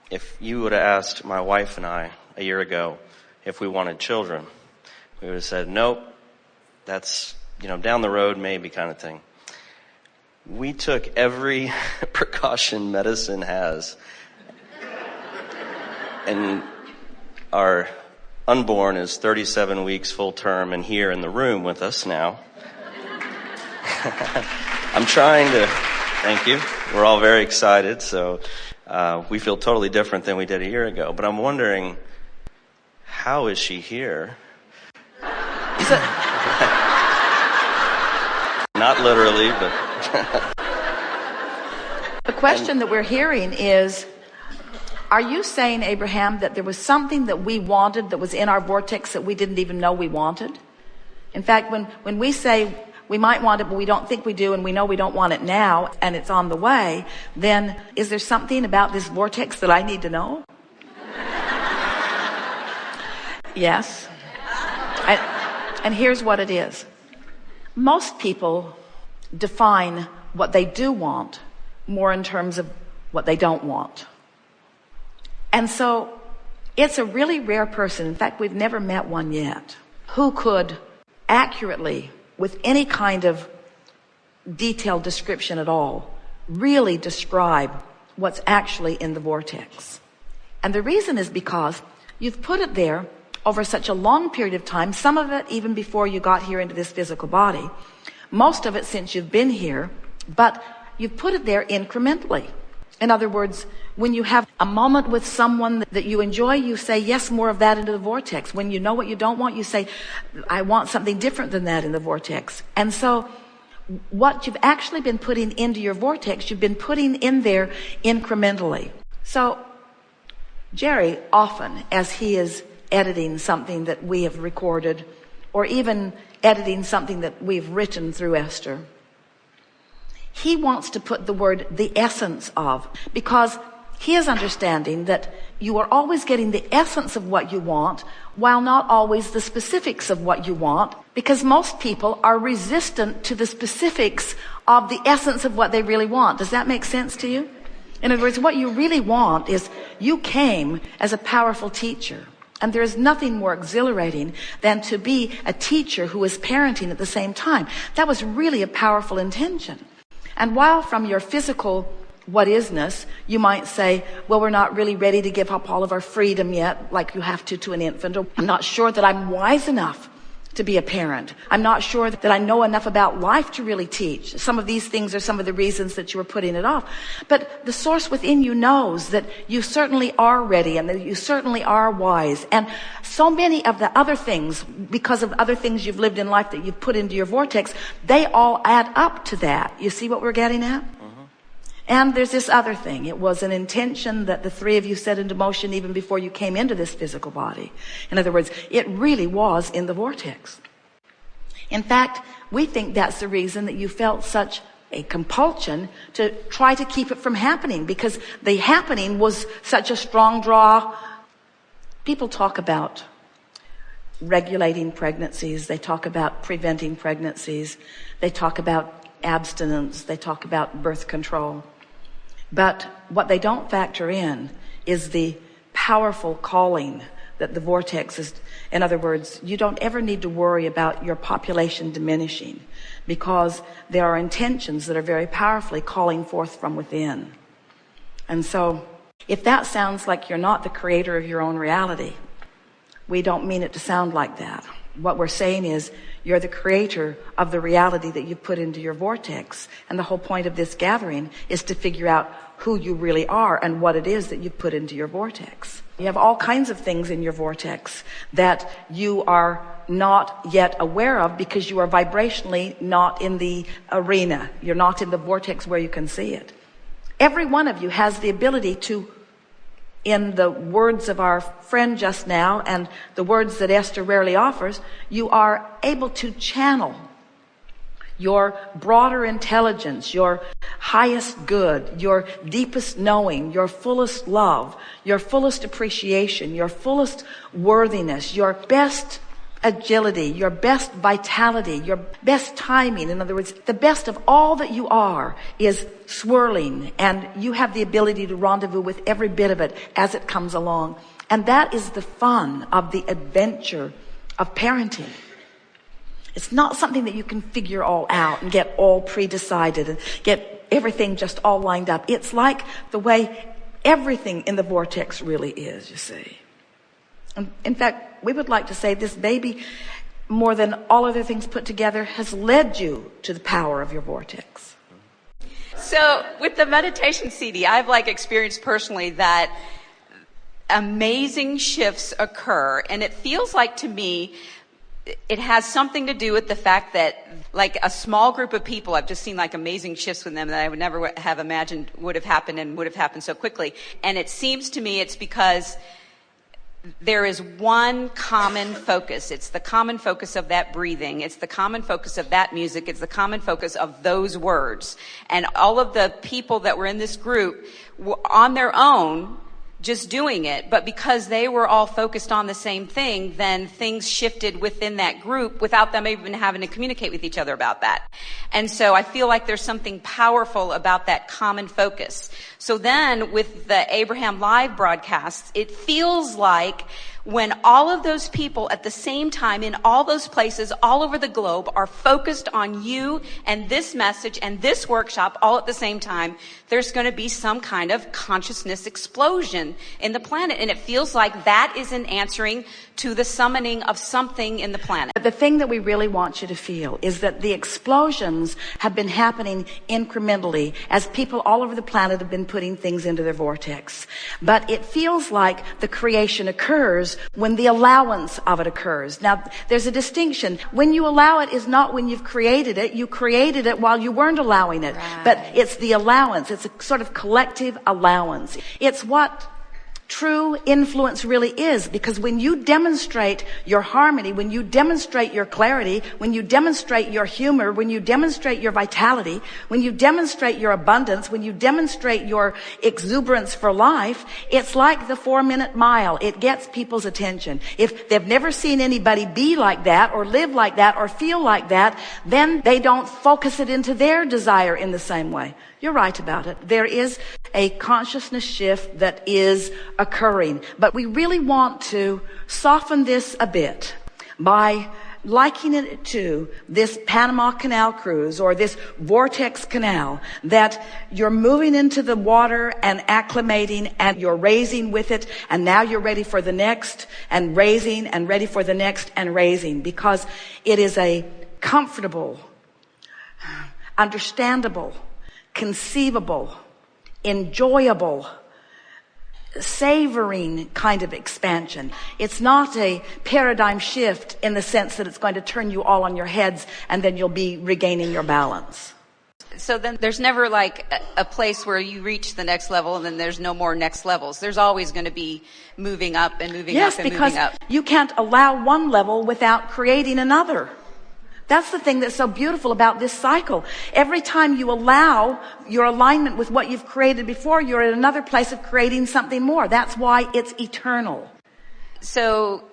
if you would have asked my wife and I a year ago if we wanted children, we would have said, nope, that's, down the road maybe kind of thing. We took every precaution medicine has, and our unborn is 37 weeks full term and here in the room with us now. I'm trying to, thank you. We're all very excited, so we feel totally different than we did a year ago. But I'm wondering, how is she here? Not literally, but... The question that we're hearing is, are you saying, Abraham, that there was something that we wanted that was in our vortex that we didn't even know we wanted? In fact, when we say we might want it, but we don't think we do, and we know we don't want it now, and it's on the way, then is there something about this vortex that I need to know? Yes. And here's what it is. Most people define what they do want more in terms of what they don't want. And so it's a really rare person, in fact, we've never met one yet, who could accurately, with any kind of detailed description at all, really describe what's actually in the vortex. And the reason is because you've put it there over such a long period of time, some of it even before you got here into this physical body, most of it since you've been here, but you've put it there incrementally. In other words, when you have a moment with someone that you enjoy, you say, yes, more of that into the vortex. When you know what you don't want, you say, I want something different than that in the vortex. And so what you've actually been putting into your vortex, you've been putting in there incrementally. So Jerry often, as he is editing something that we have recorded, or even editing something that we've written through Esther, he wants to put the word the essence of, because he is understanding that you are always getting the essence of what you want while not always the specifics of what you want, because most people are resistant to the specifics of the essence of what they really want. Does that make sense to you? In other words, what you really want is you came as a powerful teacher. And there is nothing more exhilarating than to be a teacher who is parenting at the same time. That was really a powerful intention. And while from your physical what-isness, you might say, well, we're not really ready to give up all of our freedom yet, like you have to an infant. Or I'm not sure that I'm wise enough to be a parent. I'm not sure that I know enough about life to really teach. Some of these things are some of the reasons that you were putting it off. But the source within you knows that you certainly are ready and that you certainly are wise. And so many of the other things, because of other things you've lived in life that you've put into your vortex, they all add up to that. You see what we're getting at? And there's this other thing. It was an intention that the three of you set into motion even before you came into this physical body. In other words, it really was in the vortex. In fact, we think that's the reason that you felt such a compulsion to try to keep it from happening, because the happening was such a strong draw. People talk about regulating pregnancies. They talk about preventing pregnancies. They talk about abstinence. They talk about birth control. But what they don't factor in is the powerful calling that the vortex is. In other words, you don't ever need to worry about your population diminishing, because there are intentions that are very powerfully calling forth from within. And so if that sounds like you're not the creator of your own reality, we don't mean it to sound like that. What we're saying is you're the creator of the reality that you put into your vortex. And the whole point of this gathering is to figure out who you really are and what it is that you put into your vortex. You have all kinds of things in your vortex that you are not yet aware of because you are vibrationally not in the arena. You're not in the vortex where you can see it. Every one of you has the ability to, in the words of our friend just now and the words that Esther rarely offers, you are able to channel your broader intelligence, your highest good, your deepest knowing, your fullest love, your fullest appreciation, your fullest worthiness, your best agility, your best vitality, your best timing. In other words, the best of all that you are is swirling, and you have the ability to rendezvous with every bit of it as it comes along. And that is the fun of the adventure of parenting. It's not something that you can figure all out and get all pre-decided and get everything just all lined up. It's like the way everything in the vortex really is, you see. In fact, we would like to say this baby, more than all other things put together, has led you to the power of your vortex. So with the meditation CD, I've experienced personally that amazing shifts occur, and it feels like to me it has something to do with the fact that a small group of people, I've just seen amazing shifts with them that I would never have imagined would have happened and would have happened so quickly. And it seems to me it's because there is one common focus. It's the common focus of that breathing. It's the common focus of that music. It's the common focus of those words. And all of the people that were in this group were on their own just doing it, but because they were all focused on the same thing, then things shifted within that group without them even having to communicate with each other about that. And so I feel like there's something powerful about that common focus. So then with the Abraham Live broadcasts, it feels like when all of those people at the same time in all those places all over the globe are focused on you and this message and this workshop all at the same time, there's going to be some kind of consciousness explosion in the planet. And it feels like that is an answering to the summoning of something in the planet. But the thing that we really want you to feel is that the explosions have been happening incrementally as people all over the planet have been putting things into their vortex. But it feels like the creation occurs when the allowance of it occurs. Now, there's a distinction. When you allow it is not when you've created it. You created it while you weren't allowing it. Right. But it's the allowance. It's a sort of collective allowance. It's what true influence really is, because when you demonstrate your harmony, when you demonstrate your clarity, when you demonstrate your humor, when you demonstrate your vitality, when you demonstrate your abundance, when you demonstrate your exuberance for life, it's like the 4-minute mile. It gets people's attention. If they've never seen anybody be like that or live like that or feel like that, then they don't focus it into their desire in the same way. You're right about it. There is a consciousness shift that is occurring, but we really want to soften this a bit by likening it to this Panama Canal cruise or this Vortex Canal, that you're moving into the water and acclimating and you're raising with it, and now you're ready for the next and raising and ready for the next and raising, because it is a comfortable, understandable, conceivable, enjoyable, savoring kind of expansion. It's not a paradigm shift in the sense that it's going to turn you all on your heads and then you'll be regaining your balance. So then there's never a place where you reach the next level and then there's no more next levels. There's always going to be moving up and moving up and moving up. Yes, because you can't allow one level without creating another. That's the thing that's so beautiful about this cycle. Every time you allow your alignment with what you've created before, you're at another place of creating something more. That's why it's eternal. So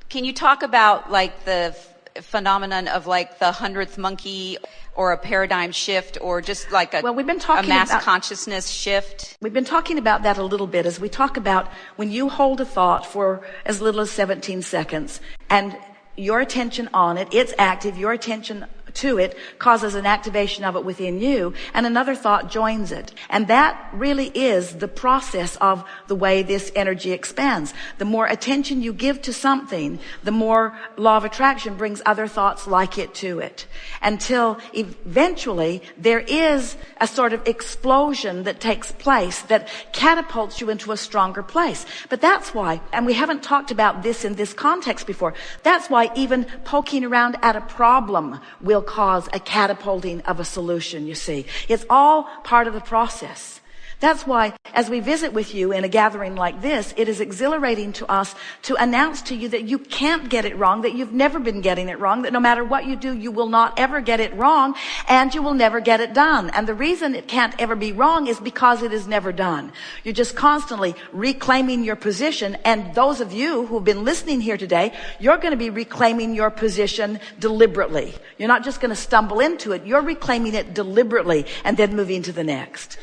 can you talk about the phenomenon of the 100th monkey or a paradigm shift or just we've been talking a mass about consciousness shift? We've been talking about that a little bit as we talk about when you hold a thought for as little as 17 seconds and your attention on it, it's active, your attention to it causes an activation of it within you, and another thought joins it. And that really is the process of the way this energy expands. The more attention you give to something, the more law of attraction brings other thoughts like it to it, until eventually there is a sort of explosion that takes place that catapults you into a stronger place. But that's why, and we haven't talked about this in this context before, that's why even poking around at a problem will cause a catapulting of a solution, you see. It's all part of the process. That's why, as we visit with you in a gathering like this, it is exhilarating to us to announce to you that you can't get it wrong, that you've never been getting it wrong, that no matter what you do, you will not ever get it wrong, and you will never get it done. And the reason it can't ever be wrong is because it is never done. You're just constantly reclaiming your position, and those of you who've been listening here today, you're going to be reclaiming your position deliberately. You're not just going to stumble into it, you're reclaiming it deliberately and then moving to the next.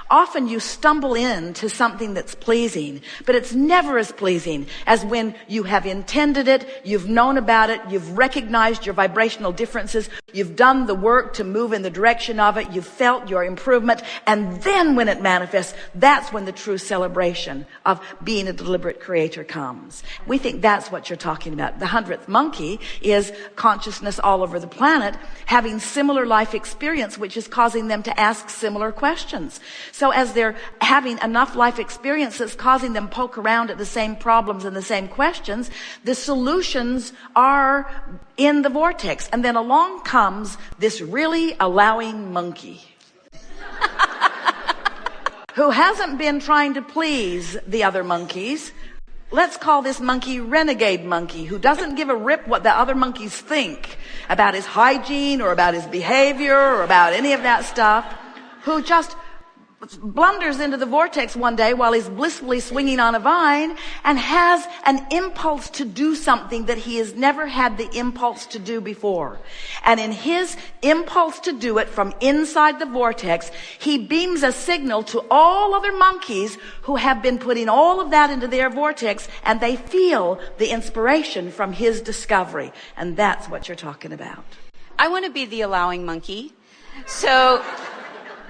Often you stumble into something that's pleasing, but it's never as pleasing as when you have intended it, you've known about it, you've recognized your vibrational differences, you've done the work to move in the direction of it, you've felt your improvement, and then when it manifests, that's when the true celebration of being a deliberate creator comes. We think that's what you're talking about. The 100th monkey is consciousness all over the planet having similar life experience, which is causing them to ask similar questions. So as they're having enough life experience that's causing them poke around at the same problems and the same questions, the solutions are in the vortex. And then along comes this really allowing monkey who hasn't been trying to please the other monkeys. Let's call this monkey renegade monkey, who doesn't give a rip what the other monkeys think about his hygiene or about his behavior or about any of that stuff, who just blunders into the vortex one day while he's blissfully swinging on a vine and has an impulse to do something that he has never had the impulse to do before. And in his impulse to do it from inside the vortex, he beams a signal to all other monkeys who have been putting all of that into their vortex, and they feel the inspiration from his discovery. And that's what you're talking about. I want to be the allowing monkey. So,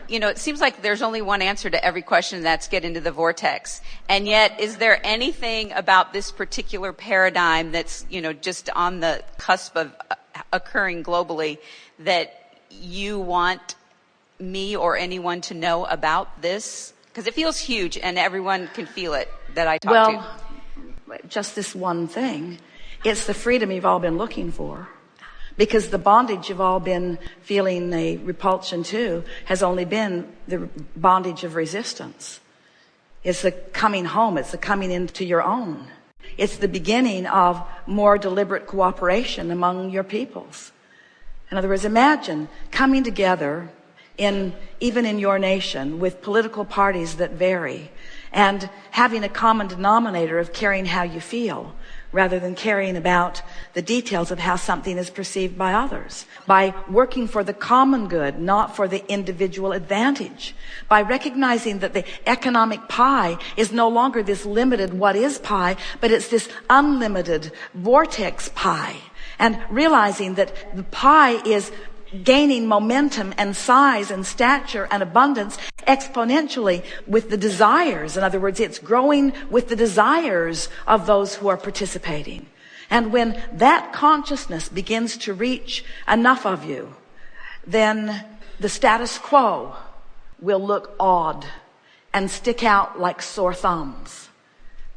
you know, it seems like there's only one answer to every question, and that's get into the vortex. And yet, is there anything about this particular paradigm that's, you know, just on the cusp of occurring globally that you want me or anyone to know about this? Because it feels huge, and everyone can feel it that I talk to. Well, just this one thing. It's the freedom you've all been looking for. Because the bondage you've all been feeling a repulsion to has only been the bondage of resistance. It's the coming home. It's the coming into your own. It's the beginning of more deliberate cooperation among your peoples. In other words, imagine coming together even in your nation with political parties that vary and having a common denominator of caring how you feel, rather than caring about the details of how something is perceived by others. By working for the common good, not for the individual advantage. By recognizing that the economic pie is no longer this limited what is pie, but it's this unlimited vortex pie. And realizing that the pie is gaining momentum and size and stature and abundance exponentially with the desires. In other words, it's growing with the desires of those who are participating. And when that consciousness begins to reach enough of you, then the status quo will look odd and stick out like sore thumbs.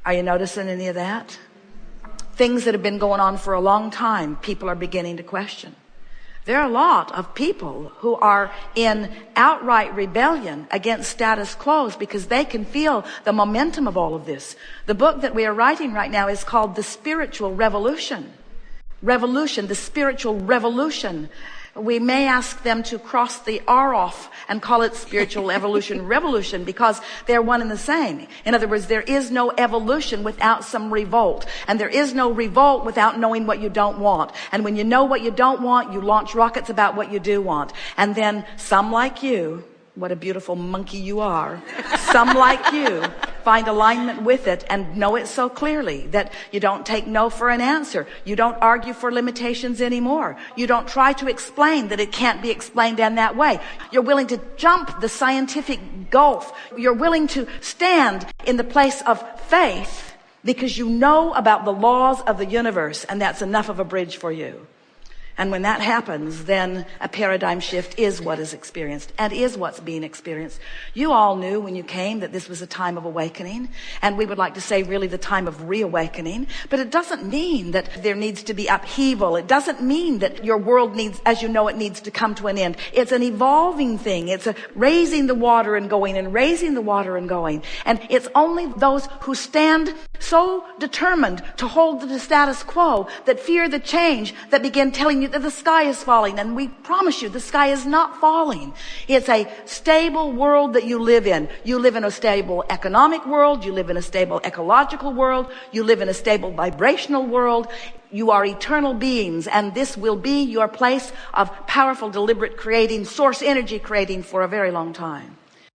Are you noticing any of that? Things that have been going on for a long time, people are beginning to question. There are a lot of people who are in outright rebellion against status quo because they can feel the momentum of all of this. The book that we are writing right now is called The Spiritual Revolution. Revolution, the spiritual revolution. We may ask them to cross the R off and call it spiritual evolution revolution, because they're one and the same. In other words, there is no evolution without some revolt. And there is no revolt without knowing what you don't want. And when you know what you don't want, you launch rockets about what you do want. And then some like you, what a beautiful monkey you are, some like you find alignment with it and know it so clearly that you don't take no for an answer. You don't argue for limitations anymore. You don't try to explain that it can't be explained in that way. You're willing to jump the scientific gulf. You're willing to stand in the place of faith because you know about the laws of the universe, and that's enough of a bridge for you. And when that happens, then a paradigm shift is what is experienced and is what's being experienced. You all knew when you came that this was a time of awakening, and we would like to say really the time of reawakening, but it doesn't mean that there needs to be upheaval. It doesn't mean that your world needs, as you know, it needs to come to an end. It's an evolving thing. It's a raising the water and going and raising the water and going. And it's only those who stand so determined to hold the status quo, that fear the change, that begin telling you that the sky is falling. And we promise you the sky is not falling. It's a stable world that you live in. You live in a stable economic world. You live in a stable ecological world. You live in a stable vibrational world. You are eternal beings, and this will be your place of powerful, deliberate creating, source energy creating for a very long time.